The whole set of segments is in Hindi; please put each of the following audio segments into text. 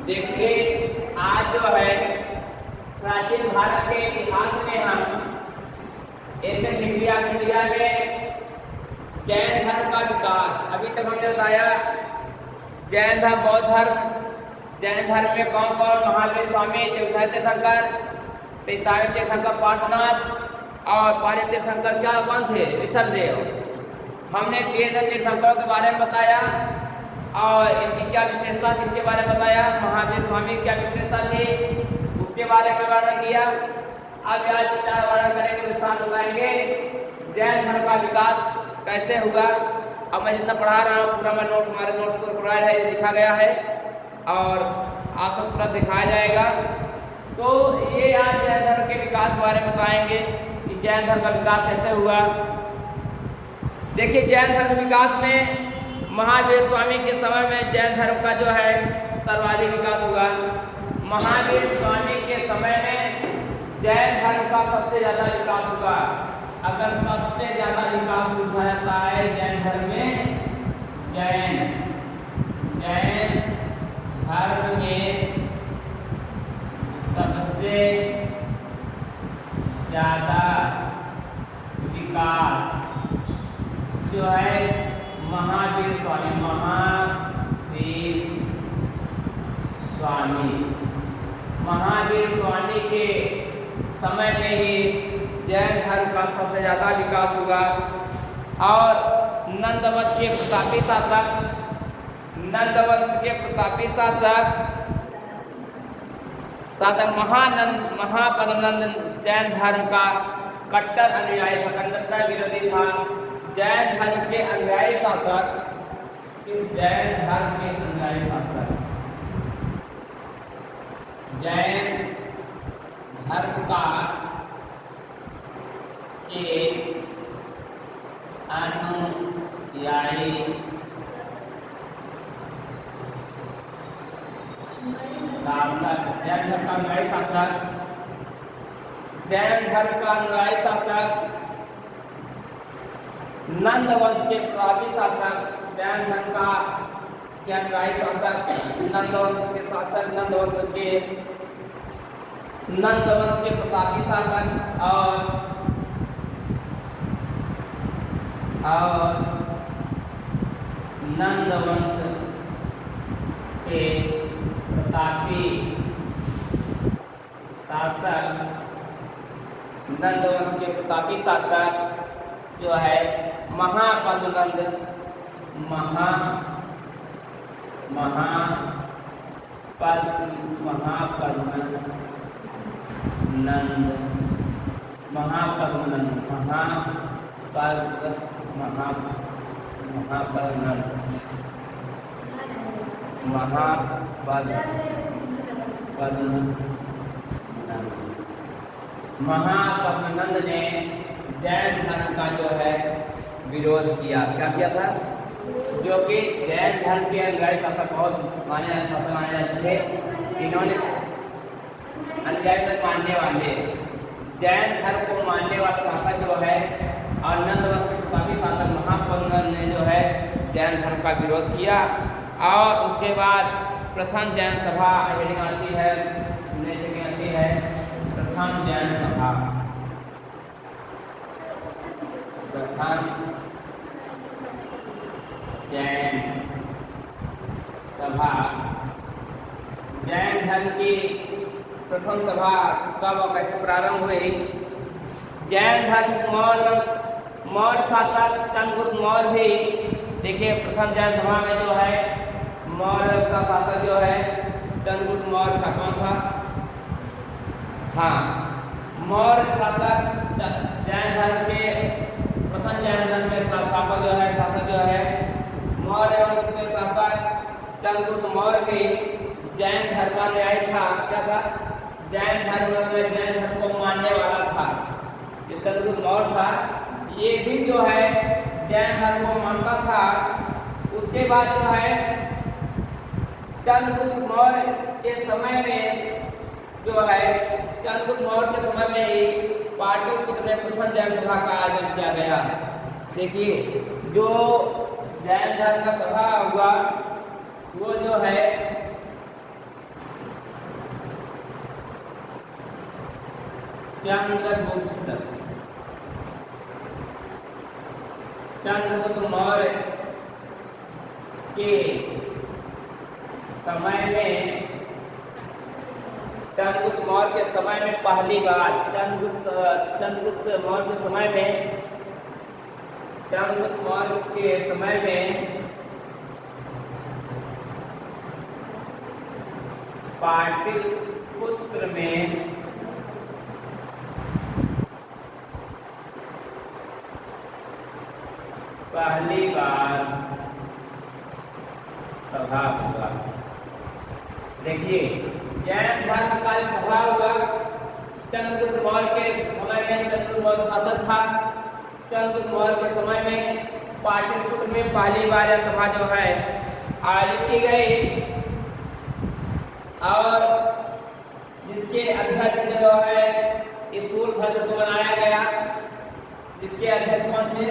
देखिए आज जो है प्राचीन भारत के इतिहास में हम एशियन इंडिया में जैन धर्म का विकास अभी तक हमने बताया। जैन धर्म, बौद्ध धर्म, जैन धर्म में कौन कौन महावीर स्वामी, चौथा तीर्थंकर, तेईसावें तीर्थंकर पार्श्वनाथ और पांचवें तीर्थंकर क्या कौन थे? ऋषभदेव। हमने 13 तीर्थंकरों के बारे में बताया और इनकी क्या विशेषता थी इनके बारे में बताया। महावीर स्वामी क्या विशेषता थी उसके बारे में वर्णन किया। अब आज विचार वर्णन करेंगे, विस्तार बताएंगे जैन धर्म का विकास कैसे हुआ। अब मैं जितना पढ़ा रहा हूँ पूरा मैं नोट्स, हमारे नोट्स पर प्रोवाइड है, ये लिखा गया है और आप सब पूरा दिखाया जाएगा। तो ये आज जैन धर्म के विकास के बारे में बताएंगे कि जैन धर्म का विकास कैसे हुआ। देखिए जैन धर्म विकास में महावीर स्वामी के समय में जैन धर्म का जो है सर्वाधिक विकास हुआ। महावीर स्वामी के समय में जैन धर्म का सबसे ज़्यादा विकास हुआ। अगर सबसे ज़्यादा विकास पूछा जाता है जैन धर्म में, जैन धर्म में सबसे ज़्यादा विकास जो है महावीर स्वामी के समय में ही जैन धर्म का सबसे ज़्यादा विकास हुआ। और नंदवंश के प्रतापी शासक महापद्मनंद जैन धर्म का कट्टर अनुयायी था, कट्टर विरोधी था। जैन धर्म के अनुयायी शासक, जैन धर्म का एक अनुयायी शासक नंदवंश के प्रतापी शासक, जैन धर्म का अनुयायी शासक नंदवंश के प्रतापी शासक और नंदवंश के प्रतापी शासक जो है महापद्मनंद ने जैन धर्म का जो है विरोध किया। क्या किया था? जो कि जैन धर्म के अनुयायी शासक बहुत माने जाते थे, इन्होंने अनुयायी तक मानने वाले जैन धर्म को मानने वाला शासक जो है और नंदवंश के प्रतापी शासक महापद्मनंद ने जो है जैन धर्म का विरोध किया। और उसके बाद प्रथम जैन सभा हेडिंग आती है, प्रथम जैन सभा, जैन धर्म की प्रथम सभा कब और कैसे प्रारंभ हुई? जैन धर्म मौर्य शासक चंद्रगुप्त मौर्य भी, देखिए प्रथम जैन सभा में जो है मौर्य का शासक जो है चंद्रगुप्त मौर्य था। कौन था? हाँ, मौर्य शासक जैन धर्म के प्रथम जैन धर्म के संस्थापक शासक जो है मौर्य वंश के शासक चंद्रगुप्त मौर्य भी जैन धर्मानुयायी था। क्या था? जैन धर्म को मानने वाला था। जो चंद्रगुप्त मौर्य था ये भी जो है जैन धर्म को मानता था। उसके बाद जो है चंद्रगुप्त मौर्य के समय में जो है ही पाटलिपुत्र में प्रथम जैन सभा का आयोजन किया गया। देखिए जो जैन धर्म का सभा हुआ वो जो है चंद्रगुप्त मौर्य के समय में चंद्रगुप्त मौर्य के समय में पहली बार चंद्रगुप्त मौर्य के समय में पाटलिपुत्र में पहली बार सभा हुआ। देखिए, जैन धर्म का सभा हुआ चंद्रगुप्त मौर्य के समय में। चंद्रगुप्त मौर्य शासक था। चंद्रगुप्त मौर्य के समय में पाटलिपुत्र में पहली बार यह सभा जो है आयोजित की गई और जिसके अध्यक्ष जो है स्थूलभद्र को बनाया गया। जिसके अध्यक्ष कौन थे?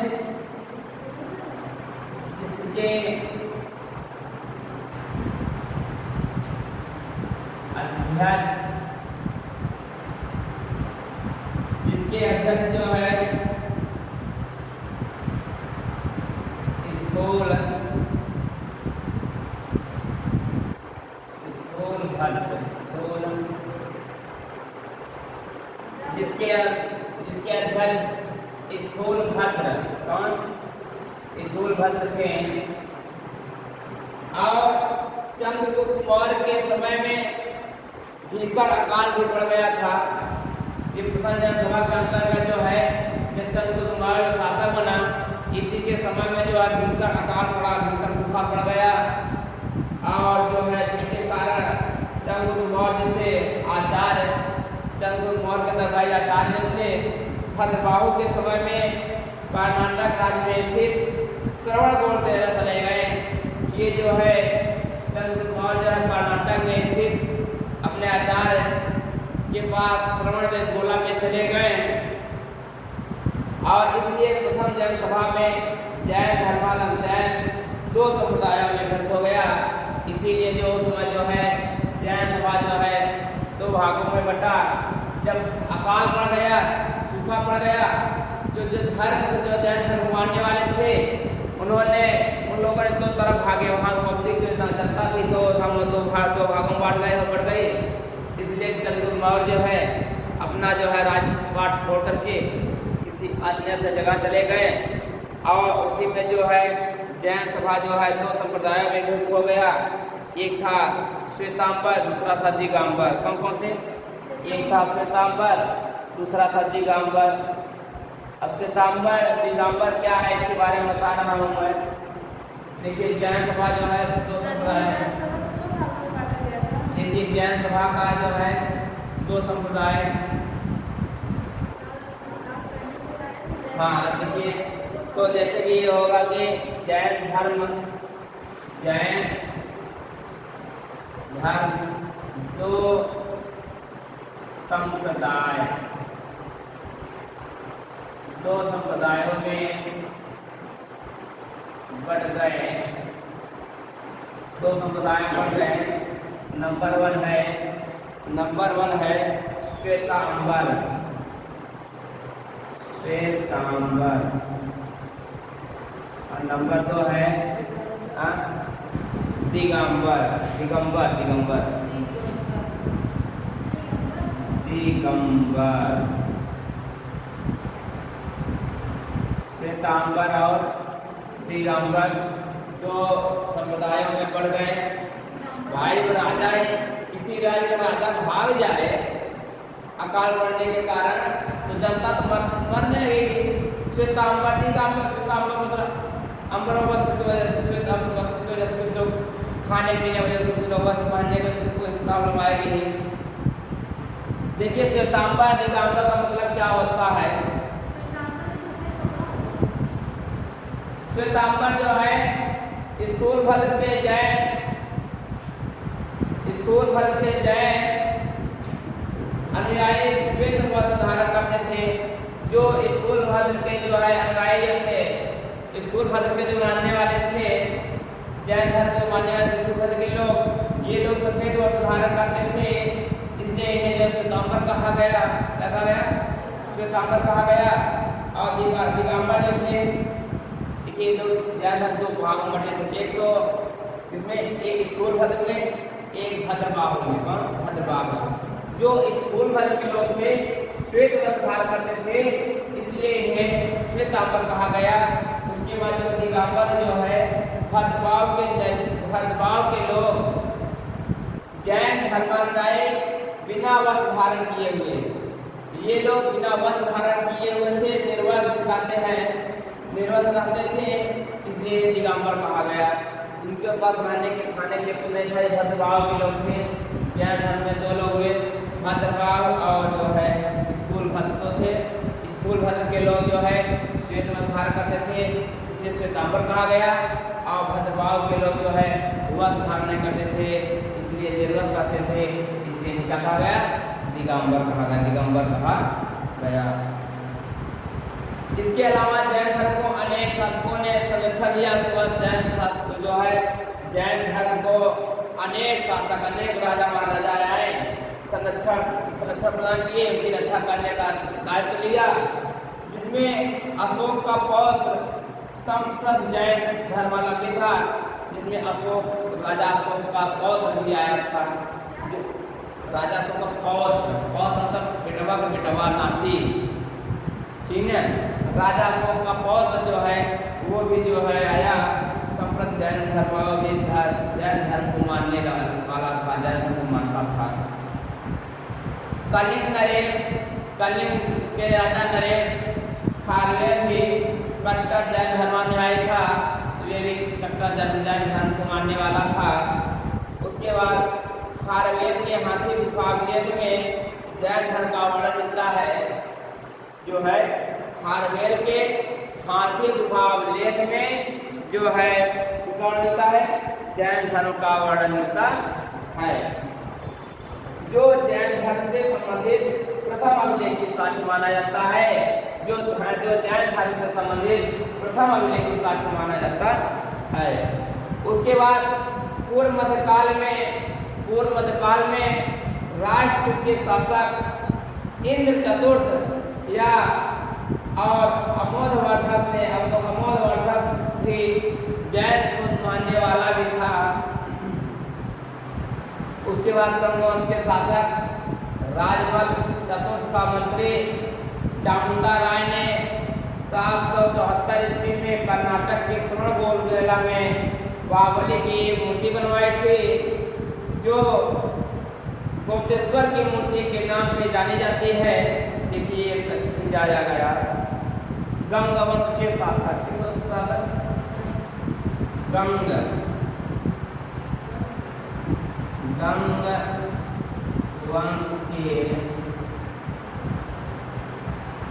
जिसके अध्यक्ष जो है जिसके अध्यक्ष स्थूलभद्र कौन? स्थूलभद्र थे। और चंद्रगुप्त मौर्य के समय में भीषण अकाल भी पड़ गया था। ये प्रथम जनसभा के अंतर्गत जो है जब चंद्रगुप्त मौर्य शासक बना, इसी के समय में जो है भीषण अकाल पड़ा, भीषण सूखा पड़ गया। और जो है जिसके कारण चंद्रगुप्त मौर्य से आचार्य चंद्रगुप्त मौर्य के दरबारी आचार्य थे भद्रबाहु के समय में कर्नाटक राज्य में स्थित श्रवणबेलगोला चले गए। ये जो है चंद्रगुप्त मौर्य कर्नाटक में स्थित अपने आचार्य के पास श्रवणबेलगोला में चले गए और इसलिए प्रथम जनसभा में जैन धर्मावलंबी दो समुदायों में विभक्त हो गया। इसीलिए जो उस समय जो है जैन सभा जो है दो भागों में बटा। जब अकाल पड़ गया, सूखा पड़ गया, जो जैन धर्म मानने वाले थे उन्होंने उन लोगों ने दो तरफ भागे। वहाँ पब्लिक जनता थी तो हम दो भागों में बढ़ गई। इसलिए चंद्रगुप्त मौर्य जो है अपना जो है राजपाट छोड़ करके किसी अन्य जगह चले गए और उसी में जो है जैन सभा जो है दो संप्रदायों में विभक्त हो गया। एक था श्वेतांबर, दूसरा था दिगंबर। कौन से? एक था श्वेतांबर, दूसरा था दिगंबर। अब श्वेतांबर दिगंबर क्या है इसके बारे में बता रहा हूँ मैं। देखिए, जैन सभा जो है दो संप्रदाय, देखिए जैन सभा का जो है दो संप्रदाय। हाँ, देखिए तो जैसे कि ये होगा कि जैन धर्म दो संप्रदायों में बढ़ गए। दो संप्रदाय बढ़ गए। नंबर वन है श्वेतांबर और नंबर दो है दिगंबर। श्वेतांबर और दिगंबर दो संप्रदायों में बढ़ गए। भाई राजा, किसी राज्य का राजा भाग जाए अकाल पड़ने के कारण तो जनता तो मरने लगेगी। श्वेतांबर मतलब अंबरों वस्त्र की वजह से, श्वेतांबर वस्त्र की वजह से लोग खाने पीने वजह से, लोग वस्त्र पहनने की वजह से कोई प्रॉब्लम आएगी नहीं। देखिए, श्वेतांबर दिगंबर का मतलब क्या होता है? श्वेतांबर जो है स्थूलभद्र के जैन अनुयायी श्वेत वस्त्र धारण करते थे। जो स्थूलभद्र के जो है अनुयायी थे, स्थूलभद्र के जो मानने वाले थे, जैन धर्म के मानने वाले स्थूलभद्र के लोग, ये लोग सफेद वस्त्र धारण करते थे। इसलिए इन्हें जो श्वेतांबर कहा गया, क्या कहा गया, श्वेतांबर कहा गया। और दिगंबर जो थे, देखिए ज्यादा दो भागों में बटे थे, एक तो इसमें एक स्थूलभद्र में, एक भद्रबाहु में। कौन? भद्रबाहु। जो स्थूलभद्र के लोग थे श्वेत वस्त्र धारण करते थे, इसलिए इन्हें श्वेतांबर कहा गया। उसके बाद जो दिगंबर जो है भद्रबाहु के लोग जैन धर्मानुयायी बिना वस्त्र धारण किए हुए, ये लोग बिना वस्त्र धारण किए हुए थे, निर्वस्त्र खाते हैं, निर्वस्त्र रहते थे, इसलिए दिगंबर कहा गया। इनके पास रहने के खाने के लिए नहीं था। भद्रबाहु के लोग थे। जैन धर्म में दो लोग हुए, भद्रबाहु और जो है स्थूलभद्र तो थे। स्थूलभद्र के लोग जो है श्वेत वस्त्र धारण करते थे, इसलिए श्वेतांबर कहा गया। और भद्रबाहु के लोग जो है वस्त्र धारण नहीं करते थे, इसलिए निर्वस्त्र रहते थे, इसलिए क्या कहा गया, दिगंबर कहा गया, दिगंबर कहा गया। इसके अलावा जैन धर्म को अनेक शासकों ने संरक्षण दिया। उसके बाद जैन शासक जो है जैन धर्म को अनेक शासक, अनेक राजा महाराजा आए, संरक्षण प्रदान किए, उनकी रक्षा करने का दायित्व लिया। जिसमें अशोक का पौत्र संप्रत जैन धर्मावलंबी था, जिसमें राजा अशोक का पौत्र भी आया था। जो राजा अशोक का पौत्र मतलब बेटवा का बेटवा, नाती, ठीक है। राजा अशोक का पौत्र जो है वो भी जो है आया, संप्रत जैन धर्मावलंबी था, जैन धर्म को मानने वाला था, जैन धर्म को मानता था। कलिंग के राजा नरेश खारवेल भी कट्टर जैन धर्मानुयायी था, ये भी कट्टर जैन धर्म को मानने वाला था। उसके बाद खारवेल के हाथी गुफा वेद में जैन धर्म का वर्णन मिलता है। जो है खारवेल के हाथी गुफा लेख में जो है वर्णन मिलता है, जैन धर्म का वर्णन मिलता है। जो जैन धर्म से संबंधित प्रथम अभिलेख की साक्ष्य माना जाता है, जो जैन धर्म से संबंधित प्रथम अभिलेख की साक्ष्य माना जाता है। उसके बाद पूर्व मध्यकाल में राष्ट्र के शासक इंद्र चतुर्थ या और अमोधवर्धक भी जैन को मानने वाला भी था। उसके बाद गंगवंश के शासक राजमल चतुर्थ का मंत्री चामुंडा राय ने 774 ईस्वी में कर्नाटक के श्रवणबेलगोला में बाहुबली की मूर्ति बनवाई थी, जो गोमतेश्वर की मूर्ति के नाम से जानी जाती है। देखिए जाया गया गंगवंश के शासक, गंग वंश के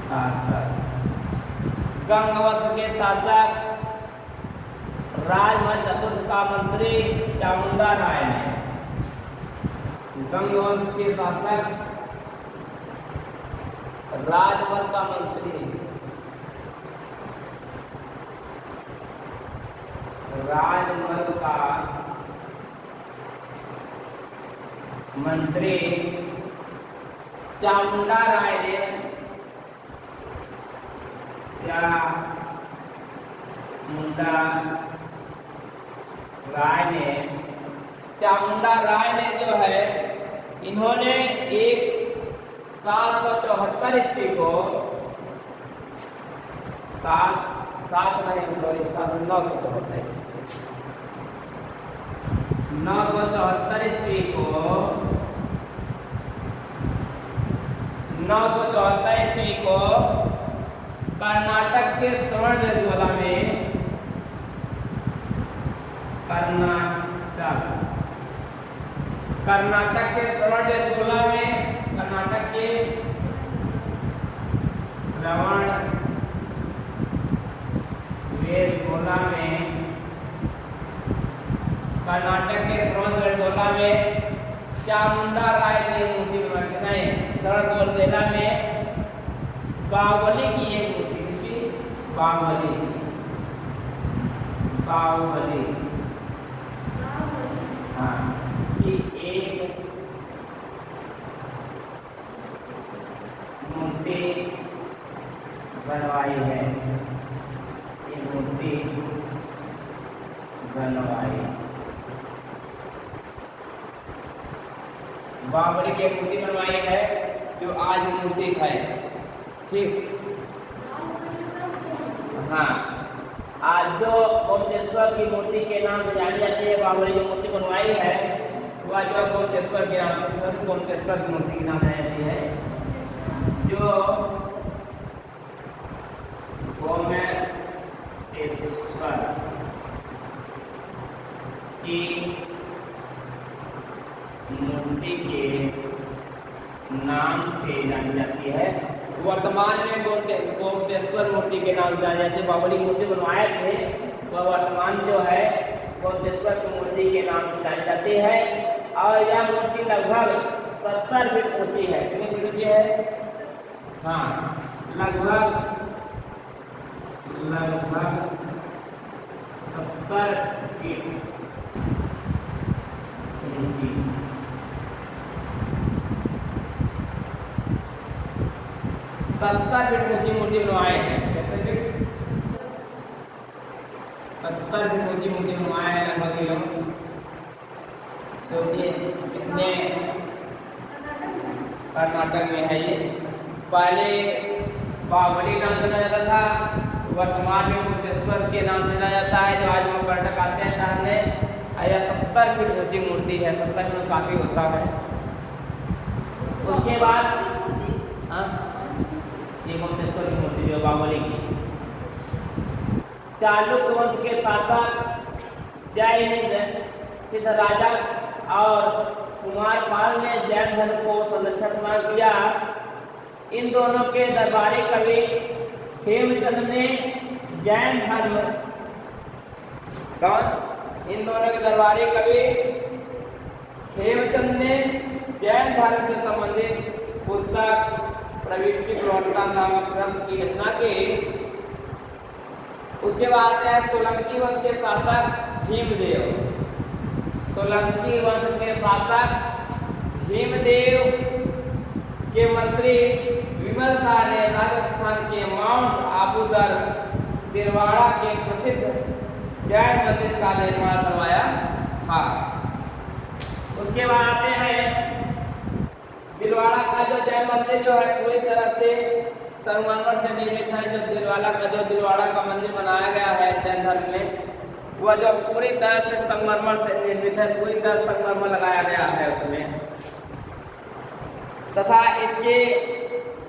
शासक, गंगवंश के शासक राजमल चतुर्थ का मंत्री चामुंडा राय ने, गंगवंश के शासक राजमल का मंत्री चामुंडा राय ने चामुंडा राय ने जो है इन्होंने एक 774 ईस्वी को 974 ईस्वी को 974 ईस्वी को कर्नाटक के श्रवणबेलगोला में कर्नाटक के श्रवणबेलगोला में कर्नाटक के श्रवणबेलगोला में चामुंडा राय की मूर्ति बनाई। श्रवणबेलगोला में बाहुबली की एक मूर्ति, किसकी? बाहुबली हाँ की एक बनवाई है, ये मूर्ति बनवाई। बावड़ी की मूर्ति बनवाई है जो आज मूर्ति है। ठीक, हाँ, आज जो गोमतेश्वर की मूर्ति के नाम से जानी जाती है, बावड़ी जो मूर्ति बनवाई है वह जो गोमतेश्वर के नाम से, गोमतेश्वर की मूर्ति के नाम से जानी जाती है। जो गोमतेश्वर की मूर्ति के नाम से जानी जाती है। वर्तमान में गोमतेश्वर मूर्ति के नाम से जानी जाती है। बावड़ी मूर्ति बनवाए थे वह वर्तमान जो है गोमतेश्वर की मूर्ति के नाम से जानी जाती है। और यह मूर्ति लगभग 70 फीट ऊंची है। कितनी फीट ऊंची है? हाँ, लगभग 70 फीट ऊंची। 70 फीट ऊंची मूर्ति बनवाए हैं। कितने फीट? 70 फीट ऊंची मूर्ति बनवाए हैं लगभग ये लोग। सोचिए कितने कर्नाटक में है ये। पहले बावड़ी नाम से जाना जाता था, वर्तमान में गोमतेश्वर के नाम से जाना जाता है। जो आज वहाँ पर्यटक आते हैं टहलने, यह 70 फीट ऊंची मूर्ति है। 70 फीट काफी होता है। उसके बाद ये गोमतेश्वर की मूर्ति जो बावली की। चालुक्य वंश के शासक जय हिंद सिद्ध राजा और कुमारपाल ने जैन धर्म को संरक्षण प्रदान किया। इन दोनों के दरबारी कवि हेमचंद ने जैन धर्म, कौन? इन दोनों के दरबारी कवि हेमचंद ने जैन धर्म से संबंधित पुस्तक प्रविष्टि प्रवर्तन नामक ग्रंथ की रचना की। उसके बाद है सोलंकी वंश के शासक भीमदेव। सोलंकी वंश के शासक भीमदेव के मंत्री विमल शाह ने राजस्थान के माउंट आबूदर दिलवाड़ा के प्रसिद्ध जैन मंदिर का निर्माण करवाया था। उसके बाद आते हैं दिलवाड़ा का जो जैन मंदिर जो है पूरी तरह से संगमरमर से निर्मित है। जो दिलवाड़ा का मंदिर बनाया गया है जैन धर्म में, वह जो पूरी तरह से संगमरमर से निर्मित है। पूरी तरह संगमरमर लगाया गया है उसमें। तथा इसके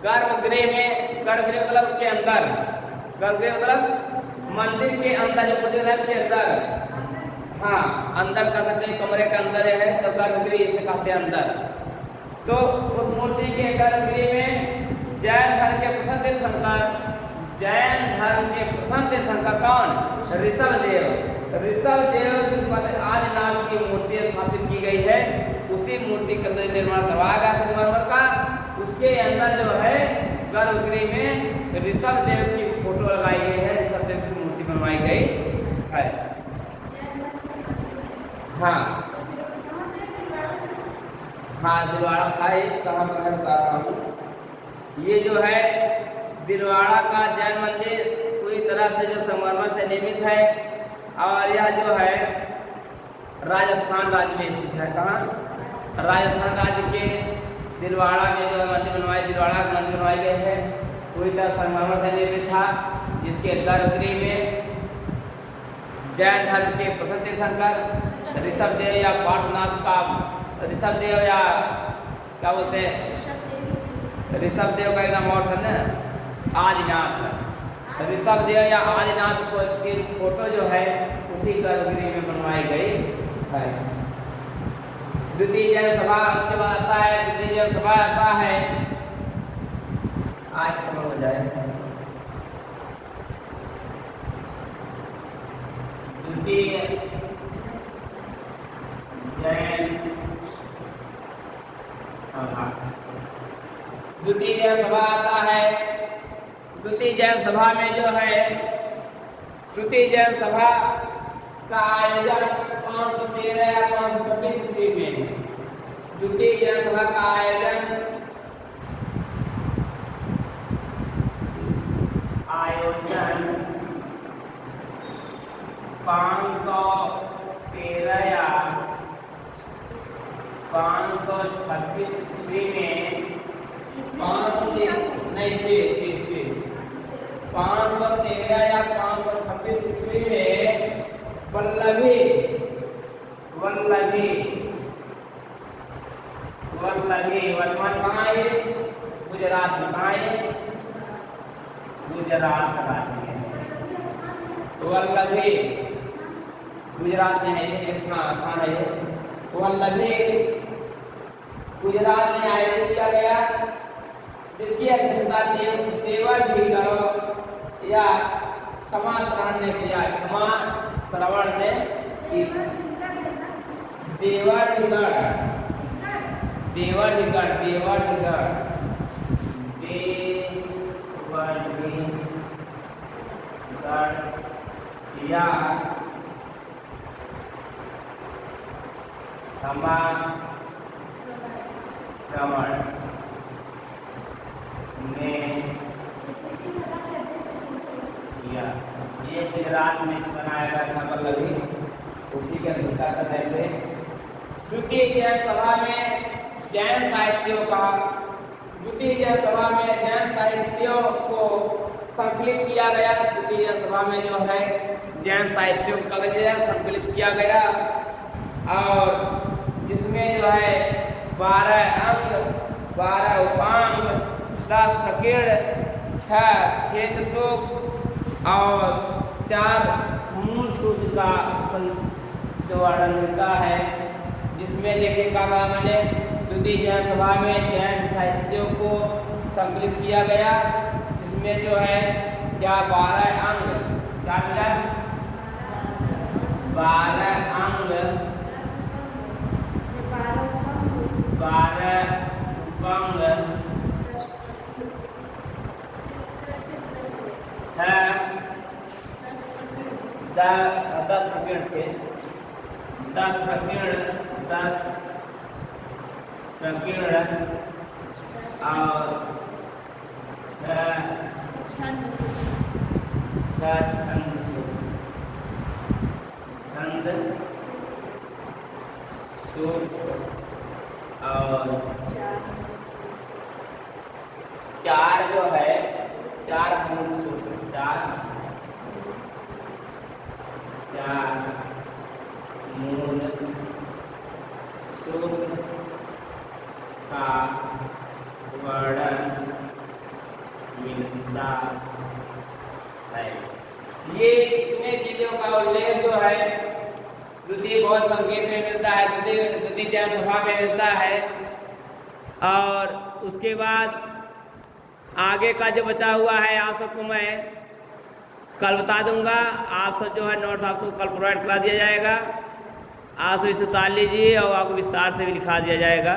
गर्भगृह में, गर्भगृह मतलब उसके अंदर, गर्भगृह मतलब मंदिर के अंदर जो मंदिर है उसके अंदर, हाँ अंदर का सकते कमरे के अंदर है तो गर्भगृह इसे कहते हैं अंदर। तो उस मूर्ति के गर्भगृह में जैन धर्म के प्रथम तीर्थंकर, जैन धर्म के प्रथम तीर्थंकर कौन? ऋषभदेव। ऋषभदेव जिस पर आदिनाथ की मूर्ति स्थापित की गई है, उसी मूर्ति का निर्माण करवाया गया संगमरमर का। उसके अंदर जो है गर्भगृह में ऋषभदेव की फोटो लगाई गई है, ऋषभदेव की मूर्ति बनवाई गई है। हाँ हाँ, दिलवाड़ा था कहाँ पर है बता रहा हूँ। ये जो है दिलवाड़ा का जैन मंदिर पूरी तरह से जो संगमरमर से निर्मित है और यह जो है राजस्थान राज्य में स्थित है। कहाँ? राजस्थान राज्य के दिलवाड़ा में जो है मंदिर बनवाए, दिलवाड़ा का मंदिर बनवाए गए हैं। पूरी तरह संगमरमर से निर्मित था, जिसके गर्भगृह में जैन धर्म के प्रथम तीर्थंकर ऋषभदेव या पार्श्वनाथ का, ऋषभदेव या क्या बोलते हैं, ऋषभदेव का एक नाम और है ना, आदिनाथ। ऋषभदेव या आदिनाथ की फोटो जो है उसी गर्भगृह में बनवाई गई है। द्वितीय जैन सभा, उसके बाद आता है द्वितीय जैन सभा आता है, आज खत्म हो जाए। द्वितीय जैन सभा, द्वितीय जैन सभा आता है। द्वितीय जैन सभा में जो है, द्वितीय जैन सभा का आयोजन 513 या 526 ईस्वी में, द्वितीय जैन सभा का आयोजन 513 या 526 ईस्वी में 513 या 526 ईस्वी में वल्लभी वर्तमान कहाँ है? गुजरात में। कहाँ है? गुजरात राज्य में। वल्लभी गुजरात में है, ये स्थान है। वल्लभी गुजरात में आयोजित किया गया, जिसकी अध्यक्षता देवर ढीगढ़ या क्षमा श्रवण ने किया। क्षमा श्रवण ने की। देवर या क्षमा श्रवण ने किया। ये गुजरात में बनाया गया था वल्लभी, उसी के अध्यक्षता कर रहे थे। द्वितीय जैन सभा में जैन साहित्यों को संकलित किया गया। द्वितीय जैन सभा में जो है जैन साहित्यों का संकलित किया गया, और जिसमें जो है 12 अंग, 12 उपांग, 10 प्रकीर्ण, 6 क्षेत्र सूक्त और 4 मूल सूत्र का जो वर्णन मिलता है। जिसमें देखिए क्या कहा मैंने, द्वितीय जैन सभा में जैन साहित्यों को संकलित किया गया, जिसमें जो है क्या 12 अंग, क्या मिला? 12 अंग, 12 उपांग, 10 प्रकीर्ण थे। 10 प्रकीर्ण और 6 छंद सूत्र और 4 जो है 4 मूल सूत्र, 4 मूल सूत्र का वर्णन मिलता है। ये इतने चीजों का उल्लेख जो है द्वितीय बौद्ध संकेत में मिलता है, द्वितीय जैन सभा में मिलता है। और उसके बाद आगे का जो बचा हुआ है आप सबको मैं कल बता दूंगा। आप सब जो है नोट्स आपको कल प्रोवाइड करा दिया जाएगा। आप इसे उतार लीजिए और आपको विस्तार से भी लिखा दिया जाएगा।